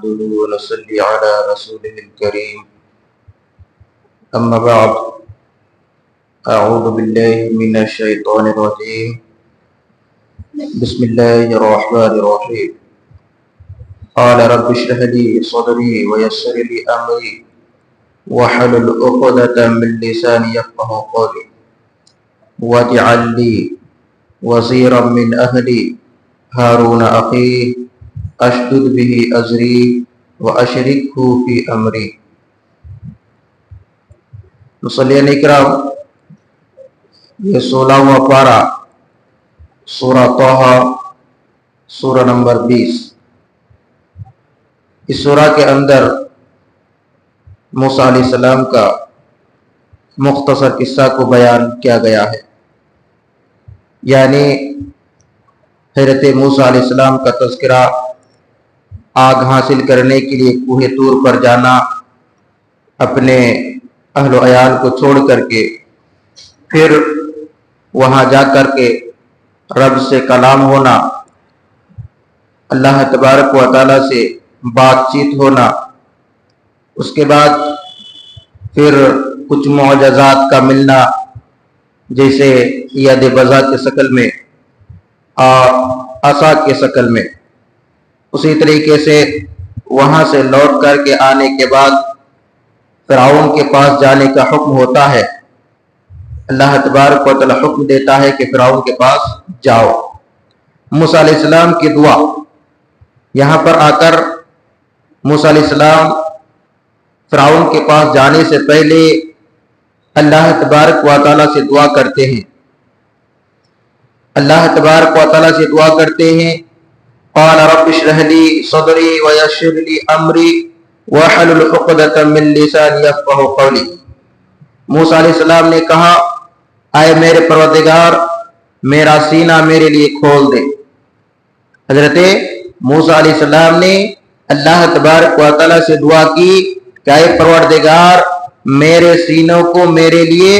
نحمده ونصلي على رسوله الكريم أما بعد أعوذ بالله من الشيطان الرجيم بسم الله الرحمن الرحيم قال رب اشرح لي صدري ويسر لي أمري واحلل عقدة من لساني يفقهوا قولي واجعل لي وزيرا من أهلي هارون أخي اشدد به أزري وأشركه في أمري. مصلیین اکرام، یہ 16واں پارہ سورہ طٰہٰ، سورہ نمبر 20. اس سورہ کے اندر موسیٰ علیہ السلام کا مختصر قصہ کو بیان کیا گیا ہے. یعنی حضرت موسیٰ علیہ السلام کا تذکرہ، آگ حاصل کرنے کے لیے کوہ طور پر جانا، اپنے اہل و عیال کو چھوڑ کر کے پھر وہاں جا کر کے رب سے کلام ہونا، اللہ تبارک و تعالیٰ سے بات چیت ہونا، اس کے بعد پھر کچھ معجزات کا ملنا، جیسے ید بزا کے شکل میں اور عصا کے شکل میں. اسی طریقے سے وہاں سے لوٹ کر کے آنے کے بعد فرعون کے پاس جانے کا حکم ہوتا ہے. اللہ تبارک و تعالی حکم دیتا ہے کہ فرعون کے پاس جاؤ. موسیٰ علیہ السلام کی دعا، یہاں پر آ کر موسیٰ علیہ السلام فرعون کے پاس جانے سے پہلے اللہ تبارک و تعالی سے دعا کرتے ہیں. اللہ تبارک و تعالی سے دعا کرتے ہیں، قال رب اشرح لي صدري ويسر لي امري واحلل عقدة من لساني يفقهوا قولي. موسیٰ علیہ السلام نے کہا، اے میرے پروردگار، میرا سینہ میرے لیے کھول دے. حضرت موسیٰ علیہ السلام نے اللہ تبارک و تعالی سے دعا کی کہ اے پروردگار، میرے سینوں کو میرے لیے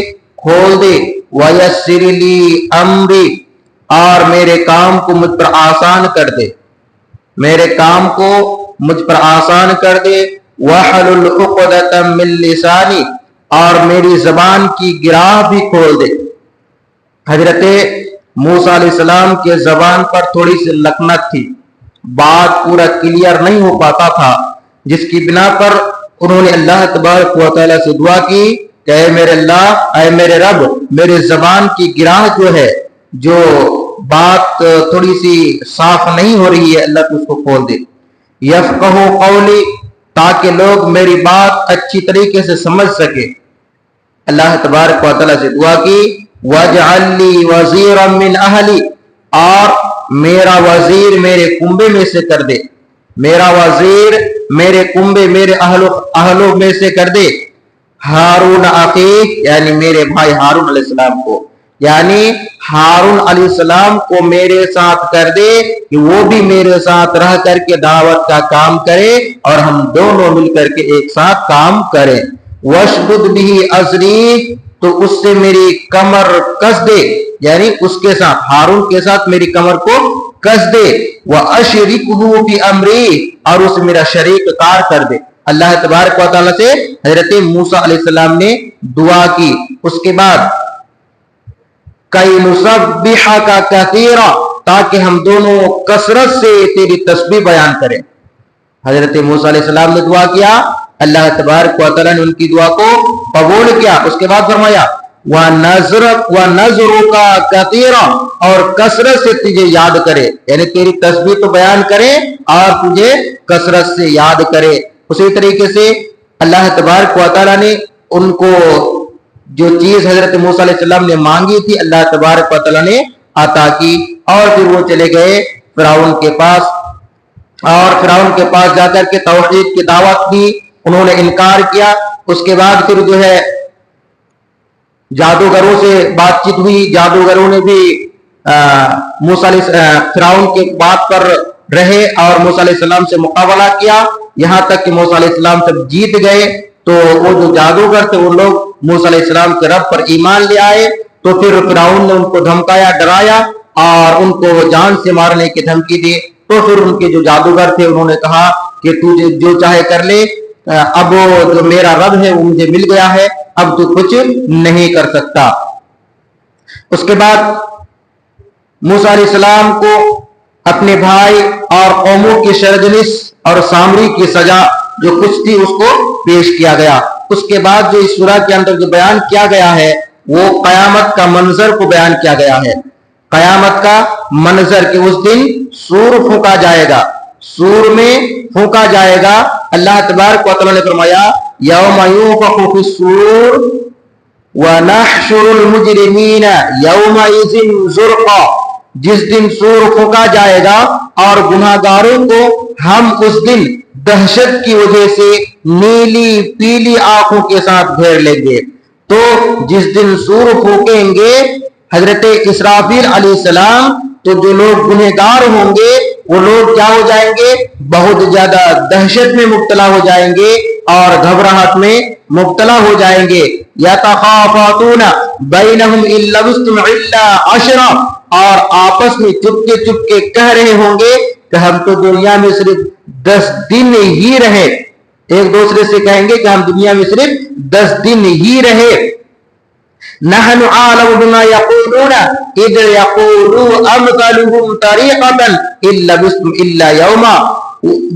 کھول دے، وَيَسِّرِ لِي أَمْرِي، اور میرے کام کو مجھ پر آسان کر دے، میرے کام کو مجھ پر آسان کر دے، وَحَلُلْ عُقْدَةً مِّن لِّسَانِي، اور میری زبان کی گراہ بھی کھول دے. حضرت موسیٰ علیہ السلام کے زبان پر تھوڑی سی لکنت تھی، بات پورا کلیئر نہیں ہو پاتا تھا، جس کی بنا پر انہوں نے اللہ تبارک و تعالیٰ سے دعا کی کہ اے میرے اللہ، اے میرے رب، میرے زبان کی گراہ جو ہے، جو بات تھوڑی سی صاف نہیں ہو رہی ہے، اللہ تو اس کو کھول دے. یفقہوا قولی، تاکہ لوگ میری بات اچھی طریقے سے سمجھ سکے. اللہ تبارک و تعالیٰ سے دعا کی، وَاجْعَلْ لِي وَزِيرًا مِّنْ أَهْلِي، اور میرا وزیر میرے کنبے میں سے کر دے، میرا وزیر میرے کنبے، میرے اہلوں میں سے کر دے. ہارون اخی، یعنی میرے بھائی ہارون علیہ السلام کو، یعنی ہارون علیہ السلام کو میرے ساتھ کر دے کہ وہ بھی میرے ساتھ رہ کر کے دعوت کا کام کرے اور ہم دونوں مل کر کے ایک ساتھ کام کریں. وَاشْدُدْ بِهِ أَزْرِي، تو اس سے میری کمر کس دے، یعنی اس کے ساتھ، ہارون کے ساتھ میری کمر کو کس دے. وَأَشْرِكْهُ فِي أَمْرِي، اور اسے میرا شریک کار کر دے. اللہ تبارک و تعالیٰ سے حضرت موسیٰ علیہ السلام نے دعا کی. اس کے بعد کَيْ نُسَبِّحَكَ كَثِيرًا، تاکہ ہم دونوں کثرت سے تیری تسبیح بیان کریں. حضرت موسیٰ علیہ السلام نے دعا کیا، اللہ تبارک و تعالیٰ نے ان کی دعا کو قبول کیا. اس کے بعد فرمایا، وَنَذْرُكَ كَثِيرًا، اور کثرت سے تجھے یاد کرے، یعنی تیری تسبیح تو بیان کرے اور تجھے کثرت سے یاد کرے. اسی طریقے سے اللہ تبارک و تعالیٰ نے ان کو جو چیز حضرت موسیٰ علیہ السلام نے مانگی تھی، اللہ تبارک و تعالیٰ نے عطا کی. اور پھر وہ چلے گئے فرعون کے پاس، اور فرعون کے پاس جا کر کے توحید کی دعوت دی، انہوں نے انکار کیا. اس کے بعد پھر جو ہے جادوگروں سے بات چیت ہوئی، جادوگروں نے بھی فرعون کے بات پر رہے اور موسیٰ علیہ السلام سے مقابلہ کیا، یہاں تک کہ موسیٰ علیہ السلام جب جیت گئے تو وہ جو جادوگر تھے وہ لوگ موسیٰ علیہ السلام کے رب پر ایمان لے آئے. تو پھر فرعون نے ان کو دھمکایا، ڈرایا اور ان کو جان سے مارنے کی دھمکی دی. تو پھر ان کے جو جادوگر تھے انہوں نے کہا کہ تو جو چاہے کر لے، اب جو میرا رب ہے وہ مجھے مل گیا ہے، اب تو کچھ نہیں کر سکتا۔ اس کے بعد موسیٰ علیہ السلام کو اپنے بھائی اور قوموں کی شرجنش اور سامری کی سزا جو کچھ تھی اس کو پیش کیا گیا۔ اس کے بعد جو اس سورہ کے اندر جو بیان کیا گیا ہے وہ قیامت کا منظر کو بیان کیا گیا ہے۔ قیامت کا منظر کہ اس دن سور پھونکا جائے گا، سور میں پھونکا جائے گا۔ اللہ تبارک و تعالیٰ نے فرمایا یوم ينفخ في الصور ونحشر المجرمین یومئذ زرقا، جس دن سور پھونکا جائے گا اور گناہگاروں کو ہم اس دن دہشت کی وجہ سے نیلی پیلی آنکھوں کے ساتھ گھیر لیں گے۔ تو جس دن سور پھونکیں گے حضرت اسرافیل علیہ السلام، تو جو لوگ گنہگار ہوں گے وہ لوگ کیا ہو جائیں گے؟ بہت زیادہ دہشت میں مبتلا ہو جائیں گے اور گھبراہٹ میں مبتلا ہو جائیں گے۔ یتخافتون بینہم ان لبثتم الا عشرا، اور آپس میں چپکے چپکے کہہ رہے ہوں گے کہ ہم تو دنیا میں صرف 10 دن ہی رہے۔ ایک دوسرے سے کہیں گے کہ ہم دنیا میں صرف 10 دن ہی رہے۔ نحن عالم بما يقولون اذ يقولوا امثلهم طريقة ان لبثتم الا يوما،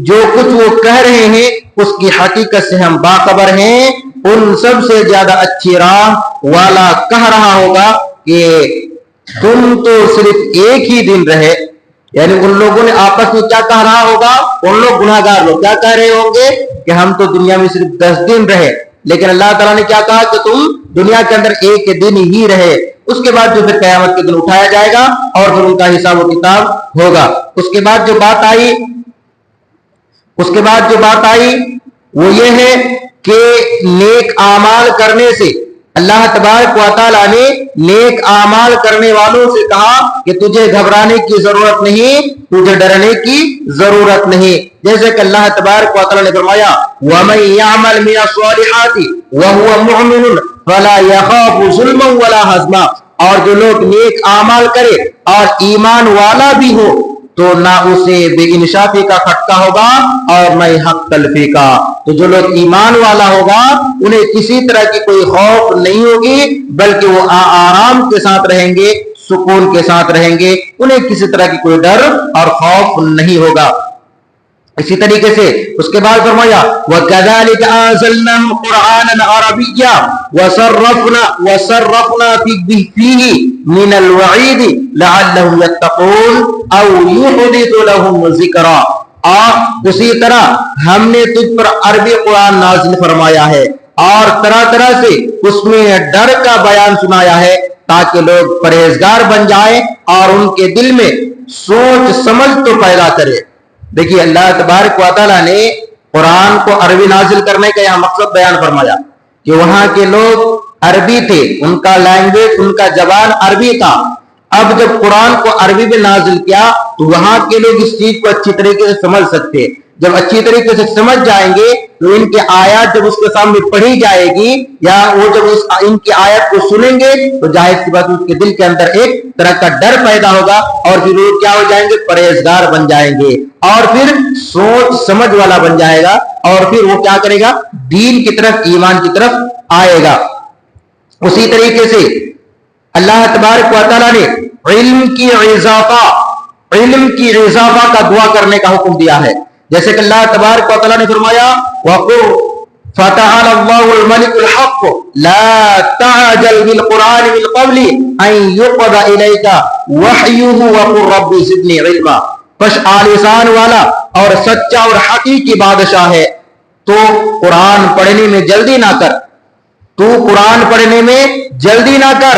جو کچھ وہ کہہ رہے ہیں اس کی حقیقت سے ہم باخبر ہیں۔ ان سب سے زیادہ اچھی راہ والا کہہ رہا ہوگا کہ تم تو صرف ایک ہی دن رہے، یعنی ان لوگوں نے آپس میں کیا کہہ رہا ہوگا؟ ان لوگ گناہگار لوگ کیا کہہ رہے ہوں گے کہ ہم تو دنیا میں صرف 10 دن رہے، لیکن اللہ تعالیٰ نے کیا کہا کہ تم دنیا کے اندر ایک دن ہی رہے۔ اس کے بعد جو پھر قیامت کے دن اٹھایا جائے گا اور پھر ان کا حساب و کتاب ہوگا۔ اس کے بعد جو بات آئی وہ یہ ہے کہ نیک اعمال کرنے سے اللہ تبارک و تعالیٰ نے نیک اعمال کرنے والوں سے کہا کہ تجھے گھبرانے کی ضرورت نہیں، تجھے ڈرنے کی ضرورت نہیں۔ جیسے کہ اللہ تبارک و تعالیٰ نے فرمایا وَمَن يَعْمَلْ مِنَ الصَّالِحَاتِ وَهُوَ مُؤْمِنٌ فَلَا يَخَافُ ظُلْمًا وَلَا هَضْمًا، اور جو لوگ نیک اعمال کرے اور ایمان والا بھی ہو تو نہ اسے بے انصافی کا کھٹکا ہوگا اور نہ حق تلفی کا۔ تو جو لوگ ایمان والا ہوگا انہیں کسی طرح کی کوئی خوف نہیں ہوگی، بلکہ وہ آرام کے ساتھ رہیں گے، سکون کے ساتھ رہیں گے، انہیں کسی طرح کی کوئی ڈر اور خوف نہیں ہوگا۔ اسی طریقے سے اس کے بعد فرمایا وَكَذَلِكَ أَنزَلْنَاهُ قُرْآنًا عَرَبِيًّا وَصَرَّفْنَا فِيهِ مِنَ الْوَعِيدِ لَعَلَّهُمْ يَتَّقُونَ أَوْ يُحْدِثُ لَهُمْ ذِكْرًا، اور اسی طرح ہم نے تجھ پر عربی قرآن نازل فرمایا ہے اور طرح طرح سے اس میں ڈر کا بیان سنایا ہے تاکہ لوگ پرہیزگار بن جائیں اور ان کے دل میں سوچ سمجھ تو پیدا کرے۔ دیکھیے اللہ تبارک و تعالیٰ نے قرآن کو عربی نازل کرنے کا یہاں مقصد بیان فرمایا کہ وہاں کے لوگ عربی تھے، ان کا لینگویج، ان کا زبان عربی تھا۔ اب جب قرآن کو عربی میں نازل کیا تو وہاں کے لوگ اس چیز کو اچھی طریقے سے سمجھ سکتے، جب اچھی طریقے سے سمجھ جائیں گے تو ان کے آیات جب اس کے سامنے پڑھی جائے گی یا وہ جب ان کی آیت کو سنیں گے تو ظاہر سی بات اس کے دل کے اندر ایک طرح کا ڈر پیدا ہوگا اور پھر وہ کیا ہو جائیں گے؟ پرہیزگار بن جائیں گے اور پھر سوچ سمجھ والا بن جائے گا اور پھر وہ کیا کرے گا؟ دین کی طرف، ایمان کی طرف آئے گا۔ اسی طریقے سے اللہ تبارک و تعالیٰ نے علم کی اضافہ کا دعا کرنے کا حکم دیا ہے، جیسے کہ اللہ تبارک و تعالیٰ نے فرمایا وَقُلْ فَتَعَالَى اللَّهُ الْمَلِكُ الْحَقُّ لَا تَعْجَلْ بِالْقُرْآنِ مِنْ قَبْلِ أَنْ يُقْضَ إِلَيْكَ وَحْيُهُ وَقُلْ رَبِّ زِدْنِي عِلْمًا، پس آلیسان والا اور سچا اور حقیقی بادشاہ ہے، تو قرآن پڑھنے میں جلدی نہ کر، تو قرآن پڑھنے میں جلدی نہ کر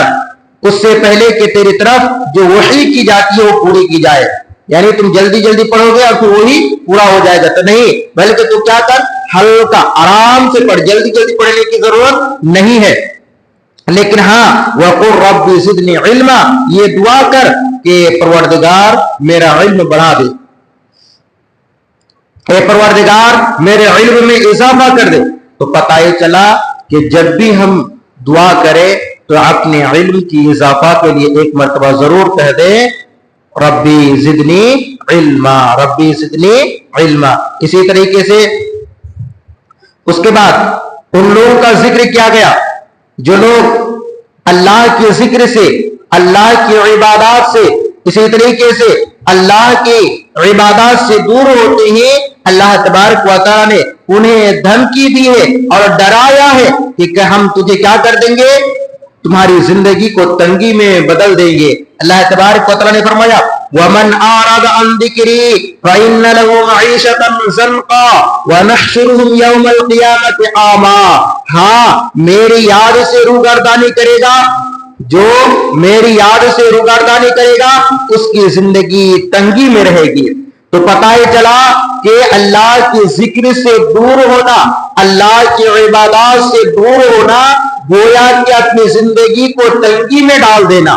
اس سے پہلے کہ تیری طرف جو وحی کی جاتی ہے وہ پوری کی جائے، یعنی تم جلدی جلدی پڑھو گے اور پھر وہی پورا ہو جائے گا، تو نہیں، بلکہ تو کیا کر، ہلکا آرام سے پڑھ، جلدی جلدی پڑھنے کی ضرورت نہیں ہے، لیکن ہاں وَقُلْ رَبِّ زِدْنِي عِلْمًا، یہ دعا کر کہ پروردگار میرا علم بڑھا دے، اے پروردگار میرے علم میں اضافہ کر دے۔ تو پتہ یہ چلا کہ جب بھی ہم دعا کریں تو اپنے علم کی اضافہ کے لیے ایک مرتبہ ضرور کہہ دیں ربی زدنی علما، ربی زدنی علما۔ اسی طریقے سے اس کے بعد ان لوگوں کا ذکر کیا گیا جو لوگ اللہ کے ذکر سے، اللہ کی عبادات سے، اسی طریقے سے اللہ کی عبادات سے دور ہوتے ہیں۔ اللہ تبارک و تعالیٰ نے انہیں دھمکی دی ہے اور ڈرایا ہے کہ ہم تجھے کیا کر دیں گے، تمہاری زندگی کو تنگی میں بدل دیں گے۔ اللہ تبارک و تعالیٰ نے فرمایا وَمَنْ أَعْرَضَ عَنْ ذِكْرِي فَإِنَّ لَهُ مَعِيشَةً ضَنْكًا وَنَحْشُرُهُ يَوْمَ الْقِيَامَةِ أَعْمَىٰ۔ ہاں میری یاد سے روگردانی کرے گا، جو میری یاد سے روگردانی کرے گا اس کی زندگی تنگی میں رہے گی۔ تو پتہ ہی چلا کہ اللہ کے ذکر سے دور ہونا، اللہ کی عبادات سے دور ہونا گویا کہ اپنی زندگی کو تنگی میں ڈال دینا،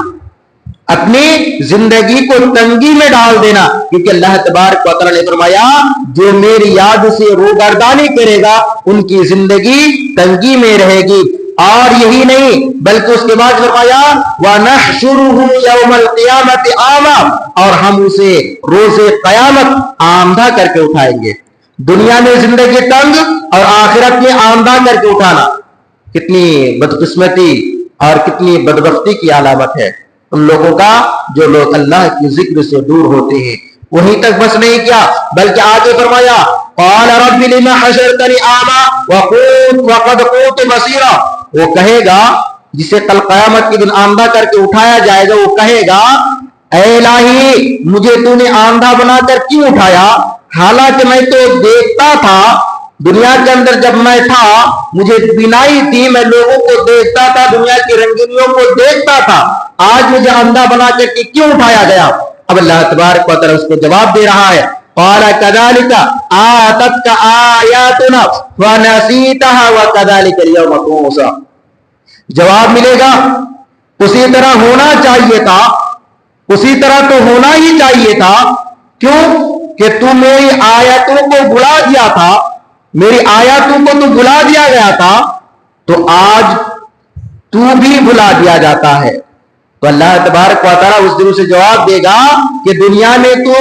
اپنی زندگی کو تنگی میں ڈال دینا، کیونکہ اللہ تبارک و تعالیٰ نے فرمایا جو میری یاد سے روگردانی کرے گا ان کی زندگی تنگی میں رہے گی۔ اور یہی نہیں بلکہ اس کے بعد فرمایا وَنَحْشُرُهُ يَوْمَ الْقِيَامَةِ أَعْمَىٰ، اور ہم اسے روز قیامت آمدہ کر کے اٹھائیں گے۔ دنیا میں زندگی تنگ اور آخرت میں آمدہ کر کے اٹھانا کتنی بدقسمتی اور کتنی بدبختی کی علامت ہے ان لوگوں کا جو لوگ اللہ کے ذکر سے دور ہوتے ہیں۔ وہیں تک بس نہیں کیا بلکہ آگے فرمایا قَالَ رَبِّ لِمَ حَشَرْتَنِي أَعْمَىٰ وَقَدْ كُنتُ بَصِيرًا، وہ کہے گا جسے کل قیامت کے دن آمدہ کر کے اٹھایا جائے گا، وہ کہے گا اے الہی مجھے تو نے آمدہ بنا کر کیوں اٹھایا، حالانکہ میں تو دیکھتا تھا دنیا کے اندر، جب میں تھا مجھے بینائی تھی، میں لوگوں کو دیکھتا تھا، دنیا کی رنگینیوں کو دیکھتا تھا، آج مجھے آمدہ بنا کر کے کیوں اٹھایا گیا؟ اب اللہ تبارک و تعالیٰ اس کو جواب دے رہا ہے قَالَ كَذَلِكَ آتَتْكَ آيَاتُنَا فَنَسِيتَهَا وَكَذَلِكَ الْيَوْمَ تُنسَىٰ۔ جواب ملے گا اسی طرح ہونا چاہیے تھا، اسی طرح تو ہونا ہی چاہیے تھا، کیوں کہ تو میری آیاتوں کو بھلا دیا تھا، میری آیاتوں کو تو بھلا دیا گیا تھا، تو آج تو بھی بھلا دیا جاتا ہے۔ تو اللہ تبارک و تعالیٰ اس دن اسے جواب دے گا کہ دنیا میں تو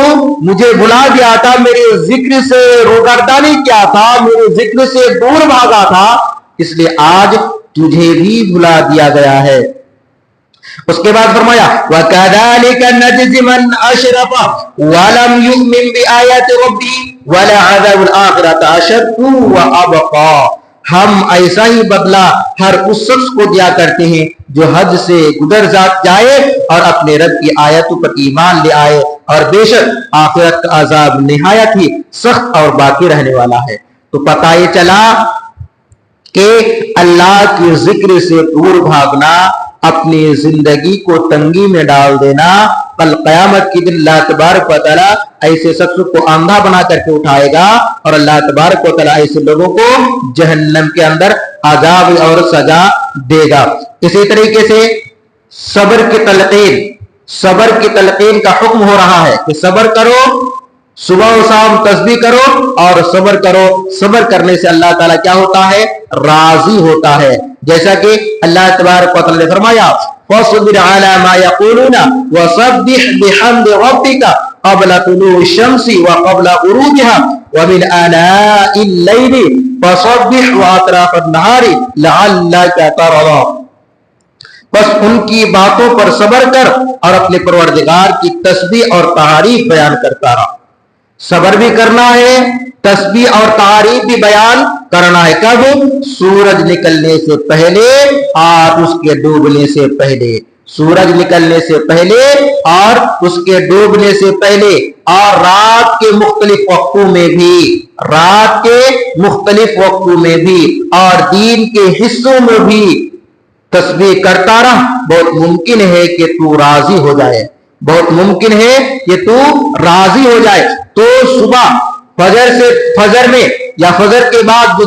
مجھے بھلا دیا تھا، میرے ذکر سے روگردانی کیا تھا، میرے ذکر سے دور بھاگا تھا، اس لیے آج تجھے بھی بھلا دیا گیا ہے۔ اس کے بعد فرمایا وَكَذَلِكَ نَجْزِي مَنْ أَشْرَكَ وَلَمْ يُؤْمِنْ بِآيَاتِ رَبِّهِ وَلَعَذَابُ الْآخِرَةِ أَشَدُّ وَأَبْقَىٰ۔ ہم ایسا ہی بدلہ ہر اس شخص کو دیا کرتے ہیں جو حد سے گزر جائے اور اپنے رب کی آیتوں پر ایمان لے آئے، اور بے شک آخرت کا عذاب نہایت ہی سخت اور باقی رہنے والا ہے۔ تو پتہ یہ چلا کہ اللہ کے ذکر سے دور بھاگنا، اپنی زندگی کو تنگی میں ڈال دینا، کل قیامت کے دن اللہ تبارک و تعالیٰ ایسے شخص کو آمدہ بنا کر کے اٹھائے گا، اور اللہ تبارک و تعالیٰ ایسے لوگوں کو جہنم کے اندر عذاب اور سزا دے گا۔ اسی طریقے سے صبر کی تلقین کا حکم ہو رہا ہے کہ صبر کرو، صبح و شام تسبیح کرو اور صبر کرو۔ صبر کرنے سے اللہ تعالیٰ کیا ہوتا ہے؟ راضی ہوتا ہے، جیسا کہ اللہ تبارک و تعالیٰ نے فرمایا فَاصْبِرْ عَلَىٰ مَا يَقُولُونَ وَسَبِّحْ بِحَمْدِ رَبِّكَ قَبْلَ طُلُوعِ الشَّمْسِ وَقَبْلَ غُرُوبِهَا وَمِنْ آنَاءِ اللَّيْلِ فَسَبِّحْ وَأَطْرَافَ النَّهَارِ لَعَلَّكَ تَرْضَىٰ۔ بس ان کی باتوں پر صبر کر اور اپنے پروردگار کی تسبیح اور تعریف بیان کرتا رہا۔ صبر بھی کرنا ہے، تسبیح اور تعریف بھی بیان کرنا ہے۔ کب؟ سورج نکلنے سے پہلے اور اس کے ڈوبنے سے پہلے، سورج نکلنے سے پہلے اور اس کے ڈوبنے سے پہلے، اور رات کے مختلف وقتوں میں بھی، رات کے مختلف وقتوں میں بھی، اور دین کے حصوں میں بھی تسبیح کرتا رہ۔ بہت ممکن ہے کہ تو راضی ہو جائے، بہت ممکن ہے کہ تو راضی ہو جائے۔ تو صبح فجر میں یا فجر کے بعد جو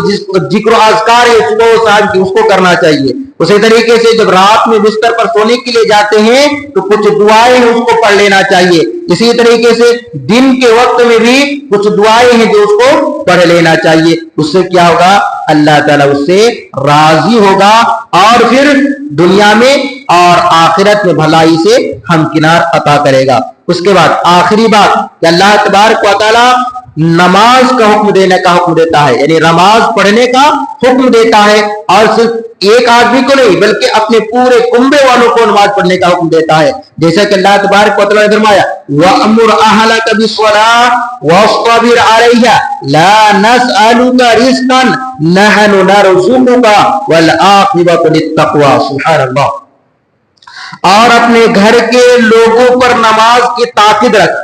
ذکر و اذکار ہے صبح و شام کی، اس کو کرنا چاہیے۔ اسی طریقے سے جب رات میں بستر پر سونے کے لیے جاتے ہیں تو کچھ دعائیں ہیں، اس کو پڑھ لینا چاہیے۔ اسی طریقے سے دن کے وقت میں بھی کچھ دعائیں ہیں جو اس کو پڑھ لینا چاہیے۔ اس سے کیا ہوگا؟ اللہ تعالیٰ اس سے راضی ہوگا، اور پھر دنیا میں اور آخرت میں بھلائی سے ہمکنار عطا کرے گا۔ اس کے بعد آخری بات کہ اللہ تبارک و تعالی نماز کا حکم دینے کا حکم دیتا ہے، یعنی نماز پڑھنے کا حکم دیتا ہے، اور صرف ایک آدمی کو نہیں بلکہ اپنے پورے کنبے والوں کو نماز پڑھنے کا حکم دیتا ہے، جیسا کہ اللہ تبارک و تعالی نے فرمایا وَأَمُرْ أَهْلَكَ بِالصَّلَاةِ وَاصْطَبِرْ عَلَيْهَا لَا نَسْأَلُكَ رِزْقًا نَحْنُ نَرْزُقُكَ وَالْعَاقِبَةُ لِلتَّقْوَىٰ۔ سبحان اللہ۔ اور اپنے گھر کے لوگوں پر نماز کی تاکید رکھ،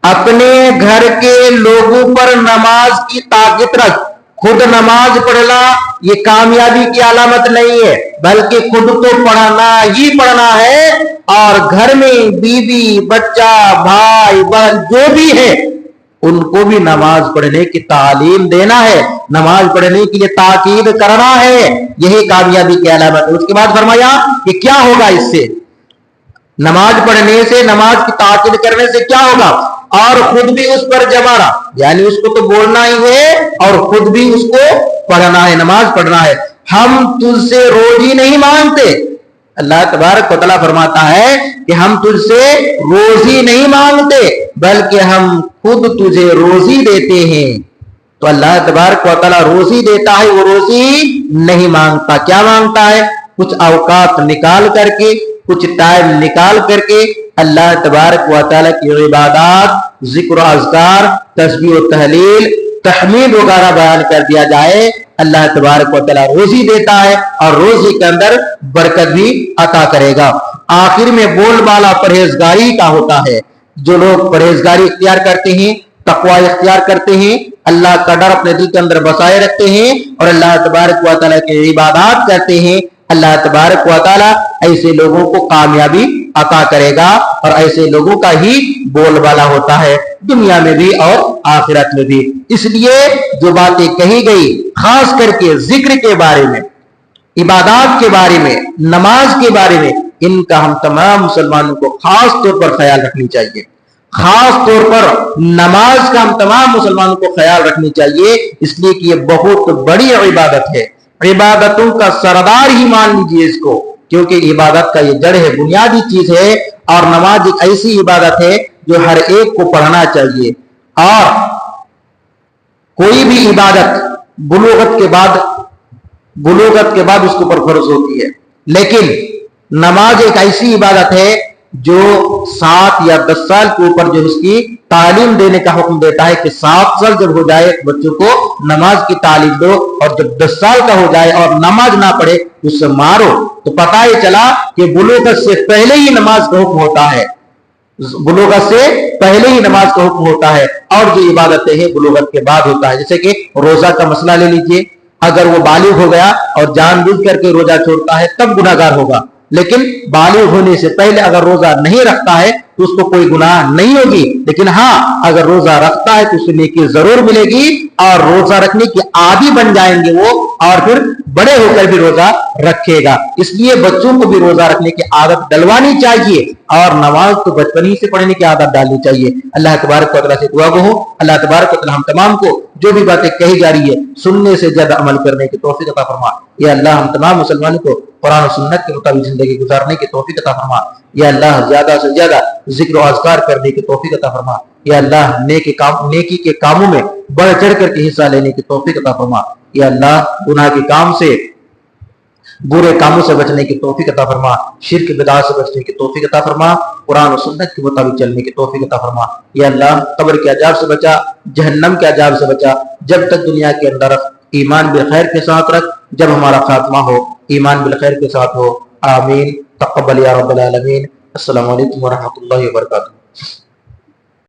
اپنے گھر کے لوگوں پر نماز کی تاکید رکھ۔ خود نماز پڑھنا یہ کامیابی کی علامت نہیں ہے، بلکہ خود کو پڑھنا ہی پڑھنا ہے، اور گھر میں بیوی بچہ بھائی بہن جو بھی ہے ان کو بھی نماز پڑھنے کی تعلیم دینا ہے، نماز پڑھنے کے لیے تاکید کرنا ہے، یہی کامیابی کی علامت ہے۔ اس کے بعد فرمایا کہ کیا ہوگا اس سے، نماز پڑھنے سے، نماز کی تاکید کرنے سے کیا ہوگا، اور خود بھی اس پر جمانا، یعنی اس کو تو بولنا ہی ہے اور خود بھی اس کو پڑھنا ہے، نماز پڑھنا ہے۔ ہم تجھ سے روزی نہیں مانگتے، اللہ تبارک و تعالیٰ فرماتا ہے کہ ہم تجھ سے روزی نہیں مانگتے بلکہ ہم خود تجھے روزی دیتے ہیں۔ تو اللہ تبارک و تعالیٰ روزی دیتا ہے، وہ روزی نہیں مانگتا۔ کیا مانگتا ہے؟ کچھ اوقات نکال کر کے، کچھ ٹائم نکال کر کے اللہ تبارک و تعالیٰ کی عبادات، ذکر و اذکار، تسبیح و تحلیل، تحمید وغیرہ بیان کر دیا جائے، اللہ تبارک و تعالیٰ روزی دیتا ہے، اور روزی کے اندر برکت بھی عطا کرے گا۔ آخر میں بول بالا پرہیزگاری کا ہوتا ہے۔ جو لوگ پرہیزگاری اختیار کرتے ہیں، تقوی اختیار کرتے ہیں، اللہ کا ڈر اپنے دل کے اندر بسائے رکھتے ہیں، اور اللہ تبارک و تعالیٰ کی عبادات کرتے ہیں، اللہ تبارک و تعالیٰ ایسے لوگوں کو کامیابی عطا کرے گا، اور ایسے لوگوں کا ہی بول بالا ہوتا ہے دنیا میں بھی اور آخرت میں بھی۔ اس لیے جو باتیں کہی گئی خاص کر کے ذکر کے بارے میں، عبادات کے بارے میں، نماز کے بارے میں، ان کا ہم تمام مسلمانوں کو خاص طور پر خیال رکھنی چاہیے۔ خاص طور پر نماز کا ہم تمام مسلمانوں کو خیال رکھنی چاہیے، اس لیے کہ یہ بہت بڑی عبادت ہے، عبادتوں کا سردار ہی مان لیجیے اس کو، کیونکہ عبادت کا یہ جڑ ہے، بنیادی چیز ہے، اور نماز ایک ایسی عبادت ہے جو ہر ایک کو پڑھنا چاہیے۔ اور کوئی بھی عبادت بلوغت کے بعد اس کے اوپر فرض ہوتی ہے، لیکن نماز ایک ایسی عبادت ہے جو 7 یا 10 سال کے اوپر جو اس کی تعلیم دینے کا حکم دیتا ہے کہ 7 سال جب ہو جائے بچوں کو نماز کی تعلیم دو، اور جب 10 سال کا ہو جائے اور نماز نہ پڑھے اس سے مارو۔ تو پتہ ہی چلا کہ بلوغت سے پہلے ہی نماز کا حکم ہوتا ہے، بلوغت سے پہلے ہی نماز کا حکم ہوتا ہے، اور جو عبادتیں ہیں بلوغت کے بعد ہوتا ہے۔ جیسے کہ روزہ کا مسئلہ لے لیجئے، اگر وہ بالغ ہو گیا اور جان بوجھ کر کے روزہ چھوڑتا ہے تب گناہگار ہوگا، لیکن بالغ ہونے سے پہلے اگر روزہ نہیں رکھتا ہے تو اس کو کوئی گناہ نہیں ہوگی، لیکن ہاں اگر روزہ رکھتا ہے تو اسے نیکی ضرور ملے گی، اور روزہ رکھنے کے عادی بن جائیں گے وہ، اور پھر بڑے ہو کر بھی روزہ رکھے گا۔ اس لیے بچوں کو بھی روزہ رکھنے کی عادت ڈلوانی چاہیے، اور نماز تو بچپن ہی سے پڑھنے کی عادت ڈالنی چاہیے۔ اللہ تبارک و تعالیٰ سے دعا گو، اللہ تبارک و تعالیٰ ہم تمام کو جو بھی باتیں کہی جا رہی ہے سننے سے زیادہ عمل کرنے کی توفیق عطا فرما۔ یا اللہ ہم تمام مسلمانوں کو قرآن و سنت کے مطابق زندگی گزارنے کی توفیق عطا فرما۔ یا اللہ زیادہ سے زیادہ ذکر و اذکار کرنے کی توفیق عطا فرما۔ یا اللہ نیکی کے کاموں میں بڑھ چڑھ کر کے حصہ لینے کی توفیق عطا فرما۔ یا اللہ گناہ کے کام سے، برے کاموں سے بچنے کی توفیق عطا فرما، شرک بدعات سے بچنے کی توفیق عطا فرما، قرآن و سنت کے مطابق چلنے کی توفیق عطا فرما۔ یا اللہ قبر کے عذاب سے بچا، جہنم کے عذاب سے بچا، جب تک دنیا کے اندر رکھ، ایمان بالخیر کے ساتھ رکھ، جب ہمارا خاتمہ ہو ایمان بالخیر کے ساتھ ہو۔ آمین۔ تقبل یا رب العالمین۔ السلام علیکم ورحمۃ اللہ وبرکاتہ۔